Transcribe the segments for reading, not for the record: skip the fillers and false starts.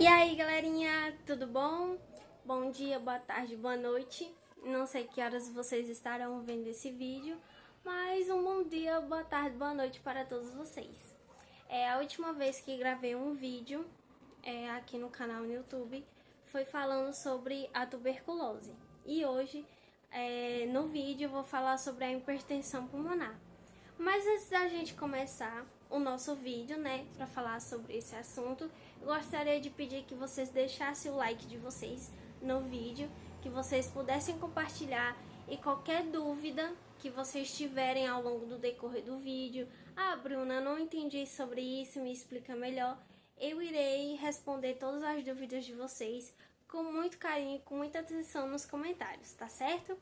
E aí, galerinha, tudo bom? Bom dia, boa tarde, boa noite. Não sei que horas vocês estarão vendo esse vídeo, mas um bom dia, boa tarde, boa noite para todos vocês. A última vez que gravei um vídeo aqui no canal no YouTube foi falando sobre a tuberculose. E hoje, no vídeo, eu vou falar sobre a hipertensão pulmonar. Mas antes da gente começar o nosso vídeo, para falar sobre esse assunto, eu gostaria de pedir que vocês deixassem o like de vocês no vídeo, que vocês pudessem compartilhar e qualquer dúvida que vocês tiverem ao longo do decorrer do vídeo. Bruna, não entendi sobre isso, me explica melhor. Eu irei responder todas as dúvidas de vocês com muito carinho e com muita atenção nos comentários, tá certo?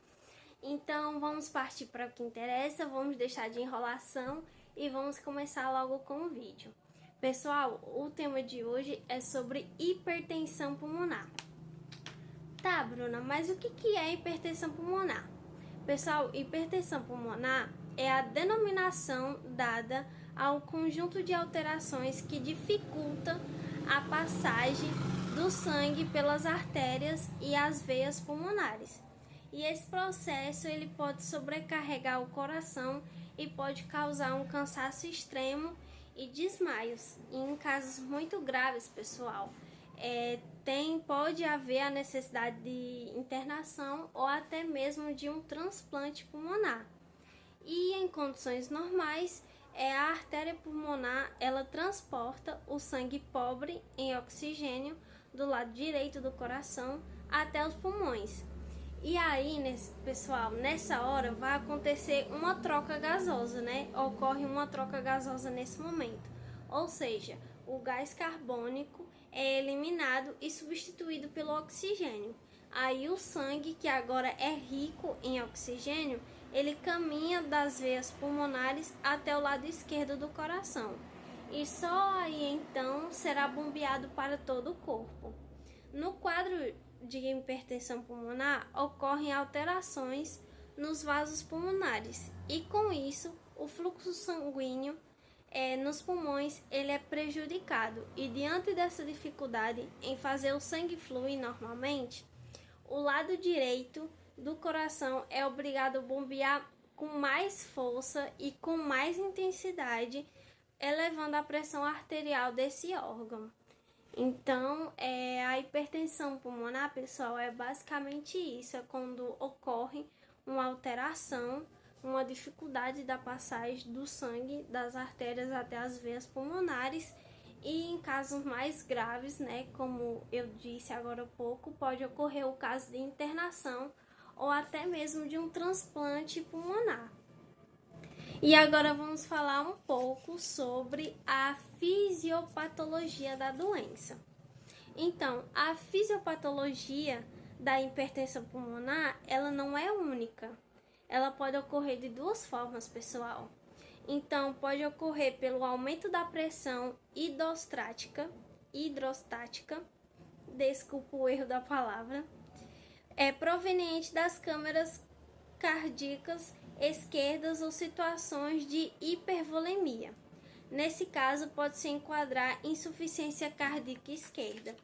Então vamos partir para o que interessa, vamos deixar de enrolação e vamos começar logo com o vídeo. Pessoal, o tema de hoje é sobre hipertensão pulmonar. Tá, Bruna, mas o que é hipertensão pulmonar? Pessoal, hipertensão pulmonar é a denominação dada ao conjunto de alterações que dificulta a passagem do sangue pelas artérias e as veias pulmonares. E esse processo ele pode sobrecarregar o coração e pode causar um cansaço extremo e desmaios. E em casos muito graves, pessoal, pode haver a necessidade de internação ou até mesmo de um transplante pulmonar. E em condições normais, a artéria pulmonar ela transporta o sangue pobre em oxigênio do lado direito do coração até os pulmões. E aí, pessoal, nessa hora vai acontecer uma troca gasosa, Ocorre uma troca gasosa nesse momento. Ou seja, o gás carbônico é eliminado e substituído pelo oxigênio. Aí o sangue, que agora é rico em oxigênio, ele caminha das veias pulmonares até o lado esquerdo do coração. E só aí então será bombeado para todo o corpo. No quadro de hipertensão pulmonar, ocorrem alterações nos vasos pulmonares e com isso o fluxo sanguíneo nos pulmões ele é prejudicado e diante dessa dificuldade em fazer o sangue fluir normalmente, o lado direito do coração é obrigado a bombear com mais força e com mais intensidade, elevando a pressão arterial desse órgão. Então, a hipertensão pulmonar, pessoal, é basicamente isso, é quando ocorre uma alteração, uma dificuldade da passagem do sangue das artérias até as veias pulmonares e em casos mais graves, como eu disse agora há pouco, pode ocorrer o caso de internação ou até mesmo de um transplante pulmonar. E agora vamos falar um pouco sobre a fisiopatologia da doença. Então, a fisiopatologia da hipertensão pulmonar, ela não é única. Ela pode ocorrer de duas formas, pessoal. Então, pode ocorrer pelo aumento da pressão hidrostática, desculpa o erro da palavra, proveniente das câmaras cardíacas esquerdas ou situações de hipervolemia. Nesse caso, pode-se enquadrar insuficiência cardíaca esquerda.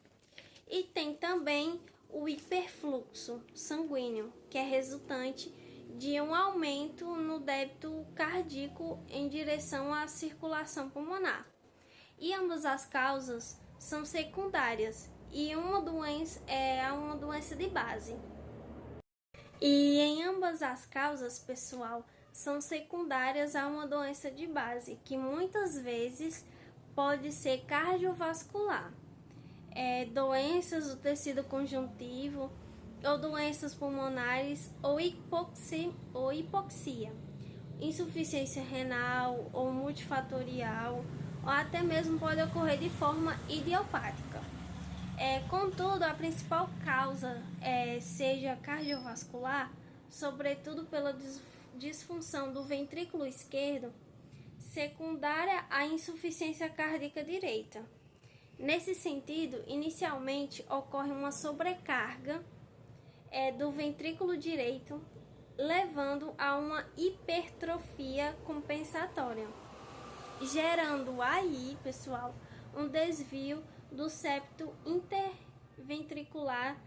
E tem também o hiperfluxo sanguíneo, que é resultante de um aumento no débito cardíaco em direção à circulação pulmonar. E ambas as causas são secundárias e uma doença é uma doença de base. E em ambas as causas, pessoal, são secundárias a uma doença de base, que muitas vezes pode ser cardiovascular, doenças do tecido conjuntivo, ou doenças pulmonares, ou hipoxia, insuficiência renal ou multifatorial, ou até mesmo pode ocorrer de forma idiopática. Contudo, a principal causa seja cardiovascular, sobretudo pela disfunção do ventrículo esquerdo, secundária à insuficiência cardíaca direita. Nesse sentido, inicialmente ocorre uma sobrecarga do ventrículo direito, levando a uma hipertrofia compensatória, gerando aí, pessoal, um desvio do septo interventricular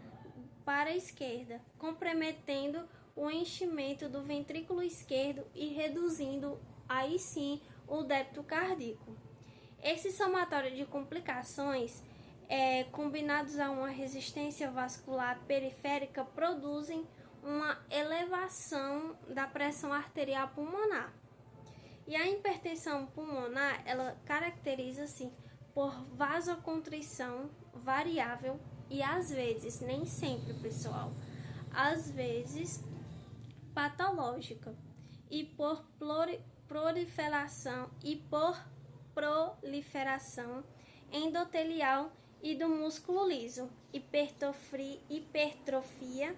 para a esquerda, comprometendo o enchimento do ventrículo esquerdo e reduzindo, aí sim, o débito cardíaco. Esse somatório de complicações, combinados a uma resistência vascular periférica, produzem uma elevação da pressão arterial pulmonar. E a hipertensão pulmonar, ela caracteriza-se por vasoconstrição variável e às vezes, nem sempre, pessoal, às vezes patológica e por proliferação endotelial e do músculo liso, hipertrofia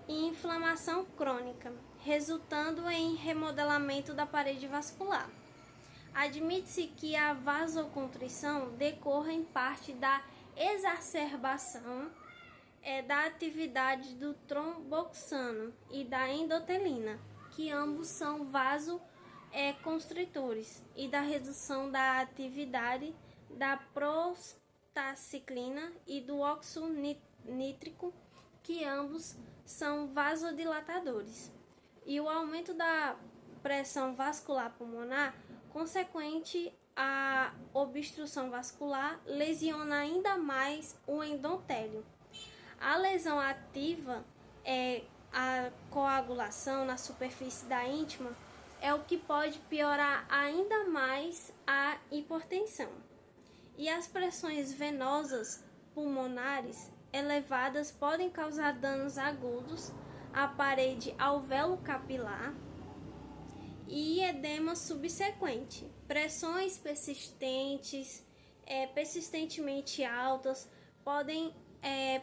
e inflamação crônica, resultando em remodelamento da parede vascular. Admite-se que a vasoconstrição decorra em parte da exacerbação da atividade do tromboxano e da endotelina, que ambos são vasoconstritores, e da redução da atividade da prostaciclina e do óxido nítrico, que ambos são vasodilatadores. E o aumento da pressão vascular pulmonar, consequente à obstrução vascular, lesiona ainda mais o endotélio. A lesão ativa a coagulação na superfície da íntima é o que pode piorar ainda mais a hipertensão. E as pressões venosas pulmonares elevadas podem causar danos agudos à parede alvéolo-capilar e edema subsequente. Pressões persistentemente altas podem,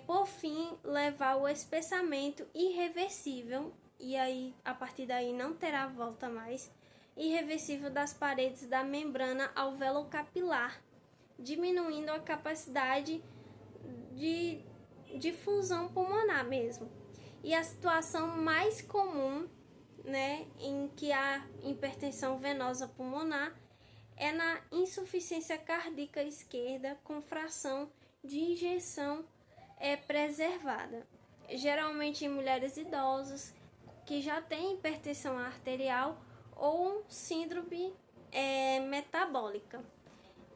por fim, levar ao espessamento irreversível, e aí a partir daí não terá volta mais, irreversível das paredes da membrana alvéolo-capilar, diminuindo a capacidade de difusão pulmonar mesmo. E a situação mais comum, em que há hipertensão venosa pulmonar é na insuficiência cardíaca esquerda com fração de injeção preservada, geralmente em mulheres idosas que já têm hipertensão arterial ou síndrome metabólica.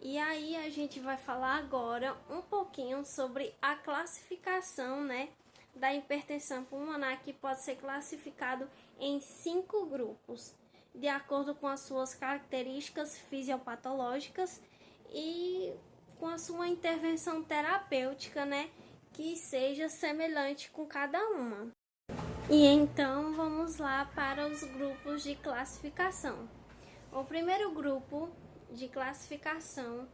E aí a gente vai falar agora um pouquinho sobre a classificação, da hipertensão pulmonar, que pode ser classificado em 5 grupos, de acordo com as suas características fisiopatológicas e com a sua intervenção terapêutica, que seja semelhante com cada uma. E então vamos lá para os grupos de classificação. O primeiro grupo de classificação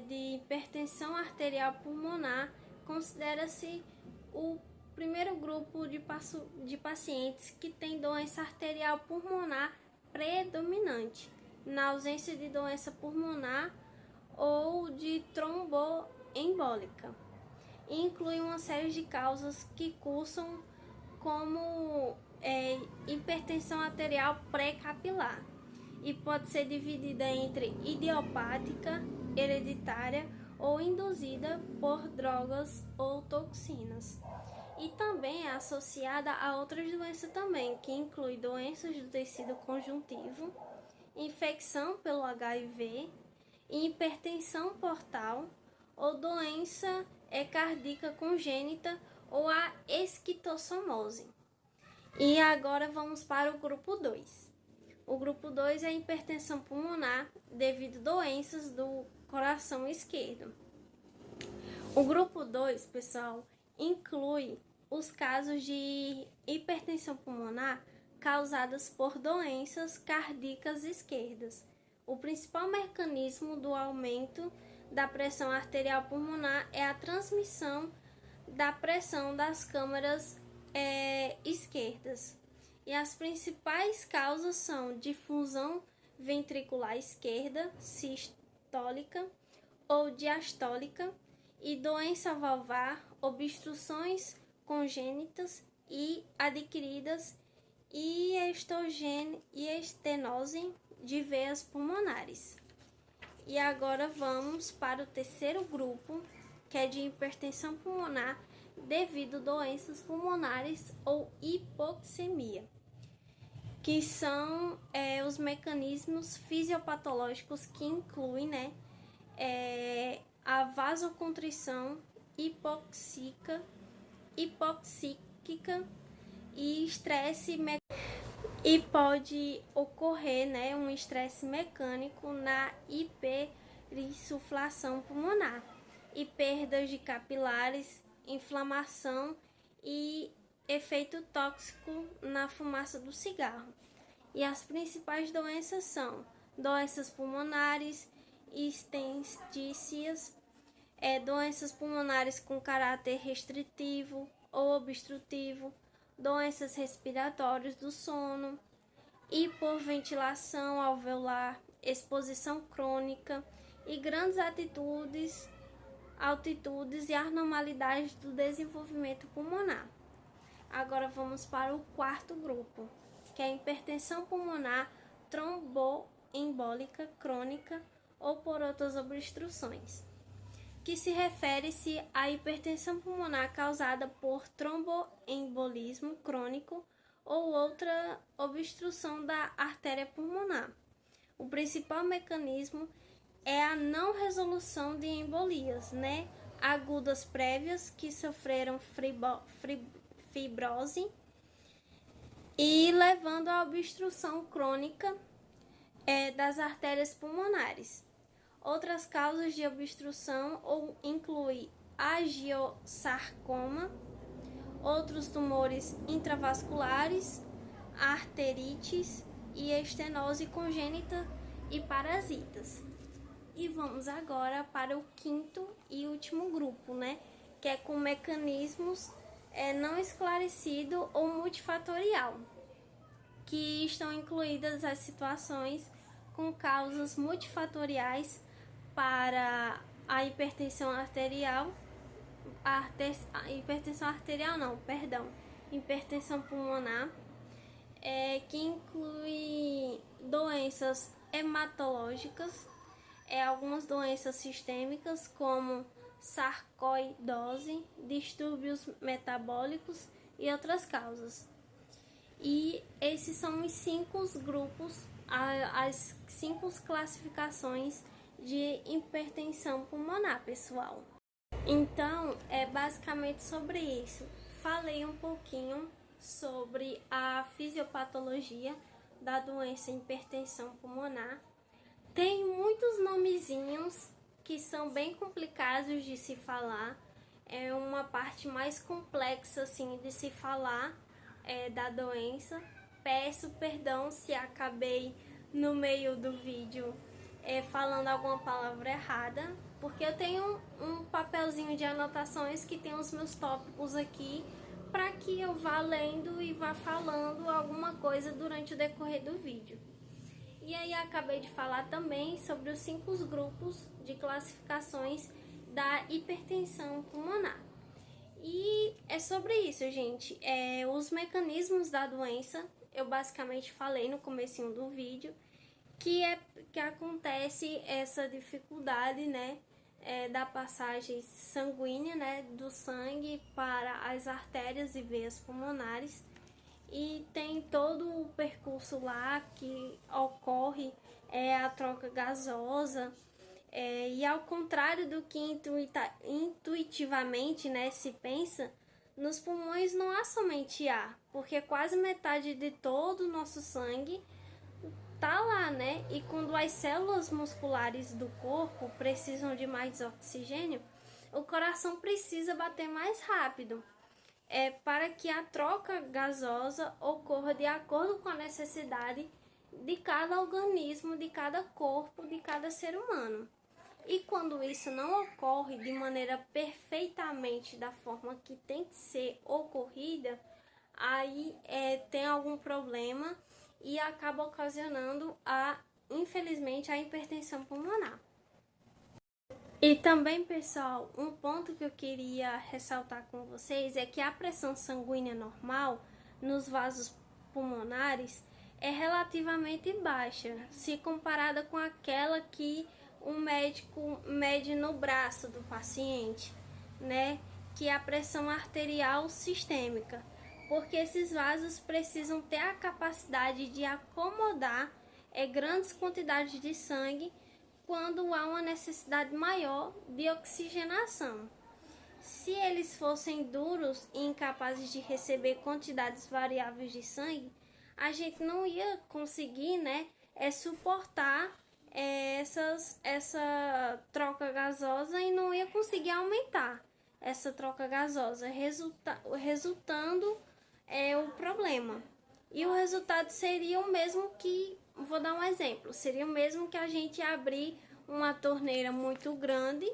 de hipertensão arterial pulmonar considera-se o primeiro grupo de pacientes que tem doença arterial pulmonar predominante, na ausência de doença pulmonar ou de tromboembólica. Inclui uma série de causas que cursam como hipertensão arterial pré-capilar e pode ser dividida entre idiopática, hereditária ou induzida por drogas ou toxinas. E também é associada a outras doenças também, que inclui doenças do tecido conjuntivo, infecção pelo HIV, hipertensão portal ou doença cardíaca congênita ou a esquistossomose. E agora vamos para o grupo 2. O grupo 2 é a hipertensão pulmonar devido a doenças do coração esquerdo. O grupo 2, pessoal, inclui os casos de hipertensão pulmonar causadas por doenças cardíacas esquerdas. O principal mecanismo do aumento da pressão arterial pulmonar é a transmissão da pressão das câmaras esquerdas. E as principais causas são difusão ventricular esquerda, sistólica ou diastólica, e doença valvar, obstruções congênitas e adquiridas e estenose de veias pulmonares. E agora vamos para o terceiro grupo, que é de hipertensão pulmonar devido a doenças pulmonares ou hipoxemia, que são os mecanismos fisiopatológicos que incluem, a vasoconstrição hipóxica e estresse e pode ocorrer, um estresse mecânico na hiperinsuflação pulmonar e perdas de capilares, inflamação e efeito tóxico na fumaça do cigarro. E as principais doenças são doenças pulmonares, intersticiais, doenças pulmonares com caráter restritivo ou obstrutivo, doenças respiratórias do sono, hipoventilação alveolar, exposição crônica e grandes altitudes e anormalidades do desenvolvimento pulmonar. Agora vamos para o quarto grupo, que é a hipertensão pulmonar tromboembólica crônica ou por outras obstruções, que se refere-se à hipertensão pulmonar causada por tromboembolismo crônico ou outra obstrução da artéria pulmonar. O principal mecanismo é a não resolução de embolias, agudas prévias que sofreram fibrose e levando à obstrução crônica das artérias pulmonares. Outras causas de obstrução incluem angiosarcoma, outros tumores intravasculares, arterites e estenose congênita e parasitas. E vamos agora para o quinto e último grupo, que é com mecanismos não esclarecido ou multifatorial, que estão incluídas as situações com causas multifatoriais para a hipertensão arterial, hipertensão pulmonar, que inclui doenças hematológicas, algumas doenças sistêmicas como sarcoidose, distúrbios metabólicos e outras causas. E esses são os 5 grupos, as 5 classificações de hipertensão pulmonar, pessoal. Então, é basicamente sobre isso. Falei um pouquinho sobre a fisiopatologia da doença hipertensão pulmonar. Tem muitos nomezinhos que são bem complicados de se falar. É uma parte mais complexa assim de se falar da doença. Peço perdão se acabei no meio do vídeo falando alguma palavra errada, porque eu tenho um papelzinho de anotações que tem os meus tópicos aqui para que eu vá lendo e vá falando alguma coisa durante o decorrer do vídeo. E aí acabei de falar também sobre os 5 grupos de classificações da hipertensão pulmonar. E é sobre isso, gente. Os mecanismos da doença, eu basicamente falei no comecinho do vídeo, que acontece essa dificuldade, da passagem sanguínea, do sangue para as artérias e veias pulmonares. E tem todo o percurso lá que ocorre a troca gasosa, e ao contrário do que intuitivamente se pensa, nos pulmões não há somente ar, porque quase metade de todo o nosso sangue tá lá, e quando as células musculares do corpo precisam de mais oxigênio, o coração precisa bater mais rápido. Para que a troca gasosa ocorra de acordo com a necessidade de cada organismo, de cada corpo, de cada ser humano. E quando isso não ocorre de maneira perfeitamente da forma que tem que ser ocorrida, aí tem algum problema e acaba ocasionando, infelizmente, a hipertensão pulmonar. E também, pessoal, um ponto que eu queria ressaltar com vocês é que a pressão sanguínea normal nos vasos pulmonares é relativamente baixa, se comparada com aquela que o médico mede no braço do paciente, né? Que é a pressão arterial sistêmica, porque esses vasos precisam ter a capacidade de acomodar grandes quantidades de sangue quando há uma necessidade maior de oxigenação. Se eles fossem duros e incapazes de receber quantidades variáveis de sangue, a gente não ia conseguir, né, suportar essa troca gasosa e não ia conseguir aumentar essa troca gasosa, resultando o problema. E o resultado seria o mesmo que, vou dar um exemplo, seria o mesmo que a gente abrir uma torneira muito grande,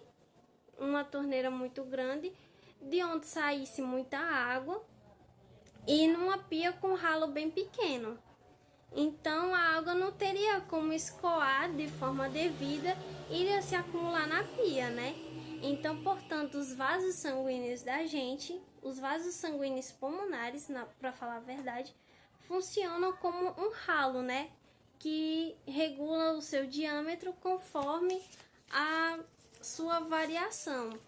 de onde saísse muita água e numa pia com ralo bem pequeno. Então a água não teria como escoar de forma devida e iria se acumular na pia, né? Então, portanto, os vasos sanguíneos da gente, os vasos sanguíneos pulmonares, para falar a verdade, funcionam como um ralo, né? Que regula o seu diâmetro conforme a sua variação,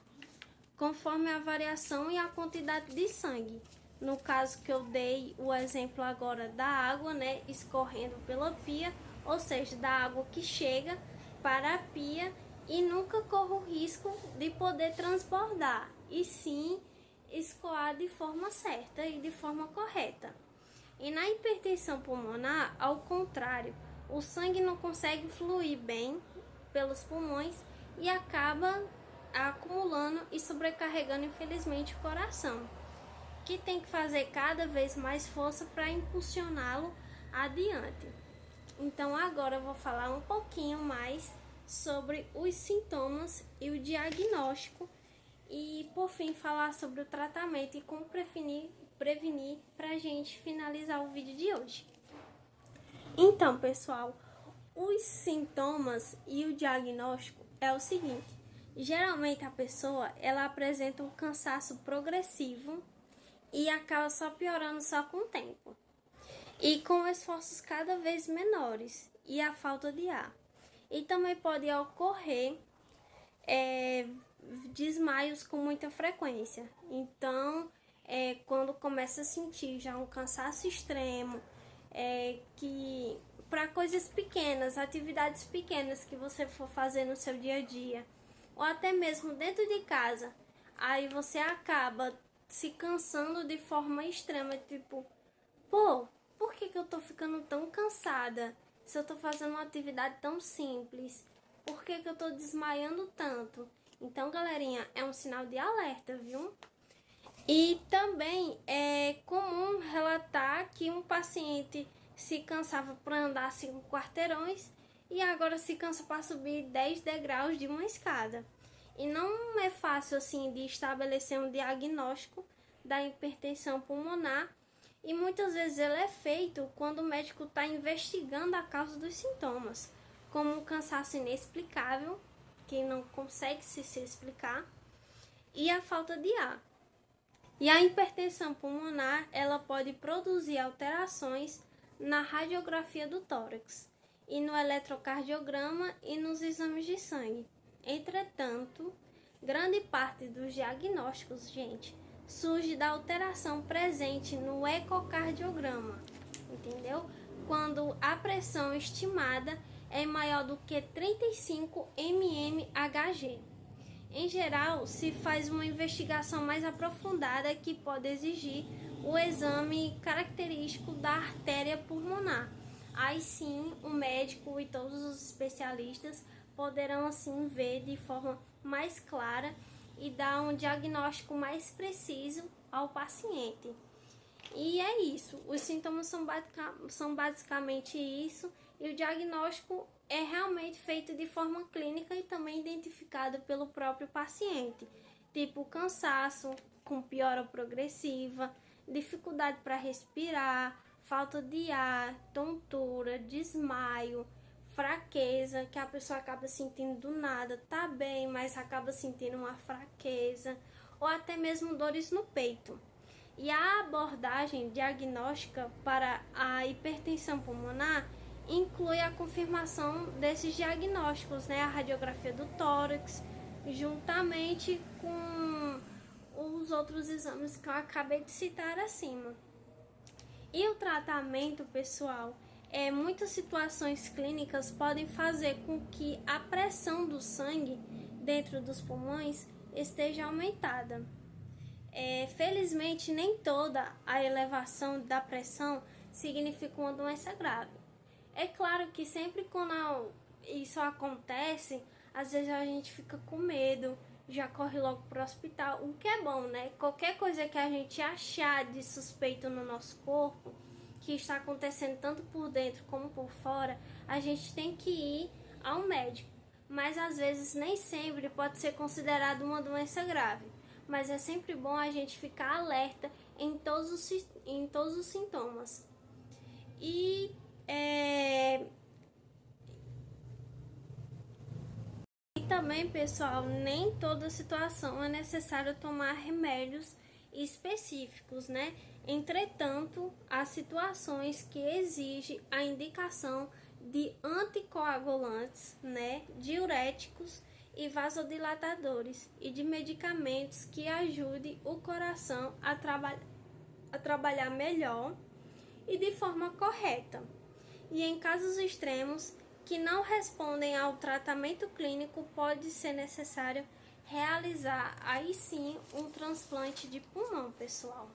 e a quantidade de sangue. No caso que eu dei o exemplo agora da água, né, escorrendo pela pia, ou seja, da água que chega para a pia e nunca corre o risco de poder transbordar, e sim escoar de forma certa e de forma correta. E na hipertensão pulmonar, ao contrário, o sangue não consegue fluir bem pelos pulmões e acaba acumulando e sobrecarregando, infelizmente, o coração, que tem que fazer cada vez mais força para impulsioná-lo adiante. Então agora eu vou falar um pouquinho mais sobre os sintomas e o diagnóstico e, por fim, falar sobre o tratamento e como prevenir para a gente finalizar o vídeo de hoje. Então, pessoal, os sintomas e o diagnóstico é o seguinte: geralmente a pessoa ela apresenta um cansaço progressivo e acaba só piorando só com o tempo, e com esforços cada vez menores e a falta de ar. E também pode ocorrer desmaios com muita frequência. Então, quando começa a sentir já um cansaço extremo, que para coisas pequenas, atividades pequenas que você for fazer no seu dia a dia, ou até mesmo dentro de casa, aí você acaba se cansando de forma extrema, tipo, por que eu tô ficando tão cansada? Se eu tô fazendo uma atividade tão simples, por que eu tô desmaiando tanto? Então, galerinha, é um sinal de alerta, viu? E também é comum relatar que um paciente se cansava para andar 5 quarteirões e agora se cansa para subir 10 degraus de uma escada. E não é fácil assim de estabelecer um diagnóstico da hipertensão pulmonar, e muitas vezes ele é feito quando o médico está investigando a causa dos sintomas, como um cansaço inexplicável, que não consegue se explicar, e a falta de ar. E a hipertensão pulmonar, ela pode produzir alterações na radiografia do tórax, e no eletrocardiograma e nos exames de sangue. Entretanto, grande parte dos diagnósticos, gente, surge da alteração presente no ecocardiograma, entendeu? Quando a pressão estimada é maior do que 35 mmHg. Em geral, se faz uma investigação mais aprofundada que pode exigir o exame característico da artéria pulmonar. Aí sim, o médico e todos os especialistas poderão assim ver de forma mais clara e dar um diagnóstico mais preciso ao paciente. E é isso, os sintomas são basicamente isso, e o diagnóstico é realmente feito de forma clínica e também identificado pelo próprio paciente, tipo cansaço com piora progressiva, dificuldade para respirar, falta de ar, tontura, desmaio, fraqueza, que a pessoa acaba sentindo do nada, tá bem, mas acaba sentindo uma fraqueza, ou até mesmo dores no peito. E a abordagem diagnóstica para a hipertensão pulmonar inclui a confirmação desses diagnósticos, né? A radiografia do tórax, juntamente com os outros exames que eu acabei de citar acima. E o tratamento, pessoal, muitas situações clínicas podem fazer com que a pressão do sangue dentro dos pulmões esteja aumentada. Felizmente, nem toda a elevação da pressão significa uma doença grave. É claro que sempre quando isso acontece, às vezes a gente fica com medo, já corre logo para o hospital, o que é bom, né? Qualquer coisa que a gente achar de suspeito no nosso corpo, que está acontecendo tanto por dentro como por fora, a gente tem que ir ao médico. Mas às vezes nem sempre pode ser considerado uma doença grave. Mas é sempre bom a gente ficar alerta em todos os sintomas. E também, pessoal, nem toda situação é necessário tomar remédios específicos, né? Entretanto, há situações que exigem a indicação de anticoagulantes, né, diuréticos e vasodilatadores e de medicamentos que ajudem o coração a trabalhar melhor e de forma correta. E em casos extremos que não respondem ao tratamento clínico, pode ser necessário realizar aí sim um transplante de pulmão, pessoal.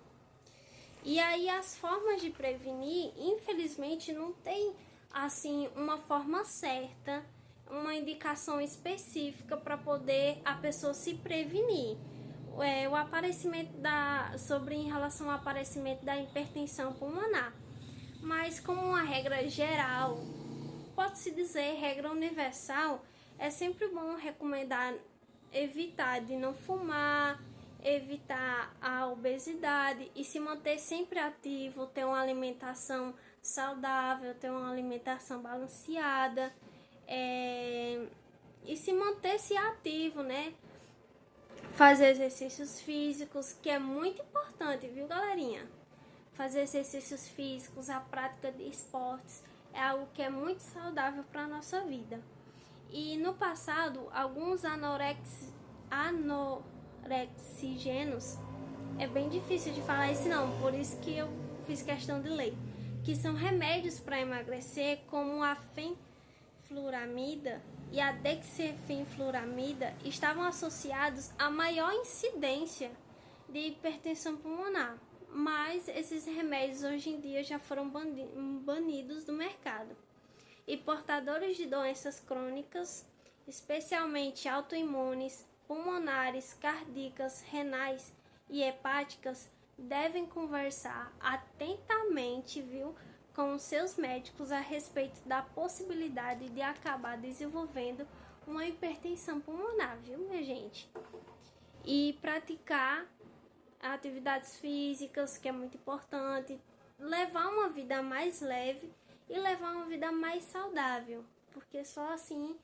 E aí as formas de prevenir, infelizmente, não tem assim uma forma certa, uma indicação específica para poder a pessoa se prevenir. O aparecimento em relação ao aparecimento da hipertensão pulmonar. Mas como uma regra geral, pode-se dizer, regra universal, é sempre bom recomendar evitar de não fumar, evitar a obesidade e se manter sempre ativo, ter uma alimentação saudável, ter uma alimentação balanceada, e se manter-se ativo, né? Fazer exercícios físicos, que é muito importante, viu, galerinha? Fazer exercícios físicos, a prática de esportes é algo que é muito saudável para a nossa vida. E no passado, alguns anorexígenos, é bem difícil de falar esse nome, por isso que eu fiz questão de ler, que são remédios para emagrecer, como a fenfluramida e a dexfenfluramida, estavam associados a maior incidência de hipertensão pulmonar. Mas esses remédios hoje em dia já foram banidos do mercado. E portadores de doenças crônicas, especialmente autoimunes, pulmonares, cardíacas, renais e hepáticas, devem conversar atentamente, com os seus médicos a respeito da possibilidade de acabar desenvolvendo uma hipertensão pulmonar, minha gente? E praticar atividades físicas, que é muito importante, levar uma vida mais leve e levar uma vida mais saudável, porque só assim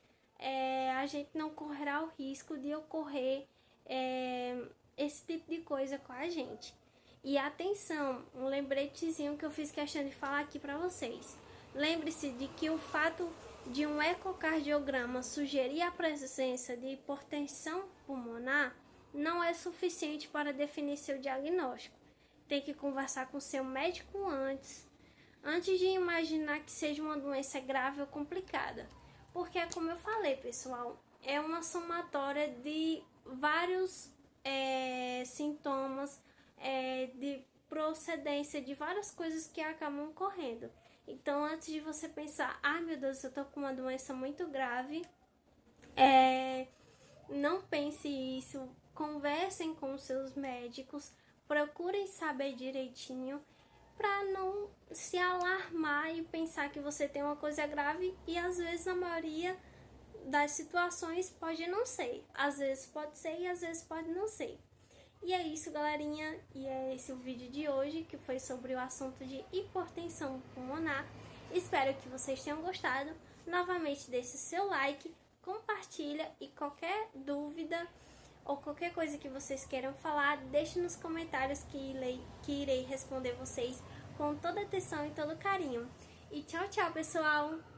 a gente não correrá o risco de ocorrer esse tipo de coisa com a gente. E atenção, um lembretezinho que eu fiz questão de falar aqui para vocês. Lembre-se de que o fato de um ecocardiograma sugerir a presença de hipertensão pulmonar não é suficiente para definir seu diagnóstico. Tem que conversar com seu médico antes de imaginar que seja uma doença grave ou complicada. Porque, como eu falei, pessoal, é uma somatória de vários sintomas, de procedência de várias coisas que acabam ocorrendo. Então, antes de você pensar, meu Deus, eu tô com uma doença muito grave, não pense isso. Conversem com os seus médicos, procurem saber direitinho para não se alarmar e pensar que você tem uma coisa grave, e às vezes a maioria das situações pode não ser. Às vezes pode ser e às vezes pode não ser. E é isso, galerinha, e é esse o vídeo de hoje, que foi sobre o assunto de hipertensão pulmonar. Espero que vocês tenham gostado. Novamente, deixe seu like, compartilha, e qualquer dúvida ou qualquer coisa que vocês queiram falar, deixe nos comentários que irei responder vocês com toda atenção e todo carinho. E tchau, tchau, pessoal!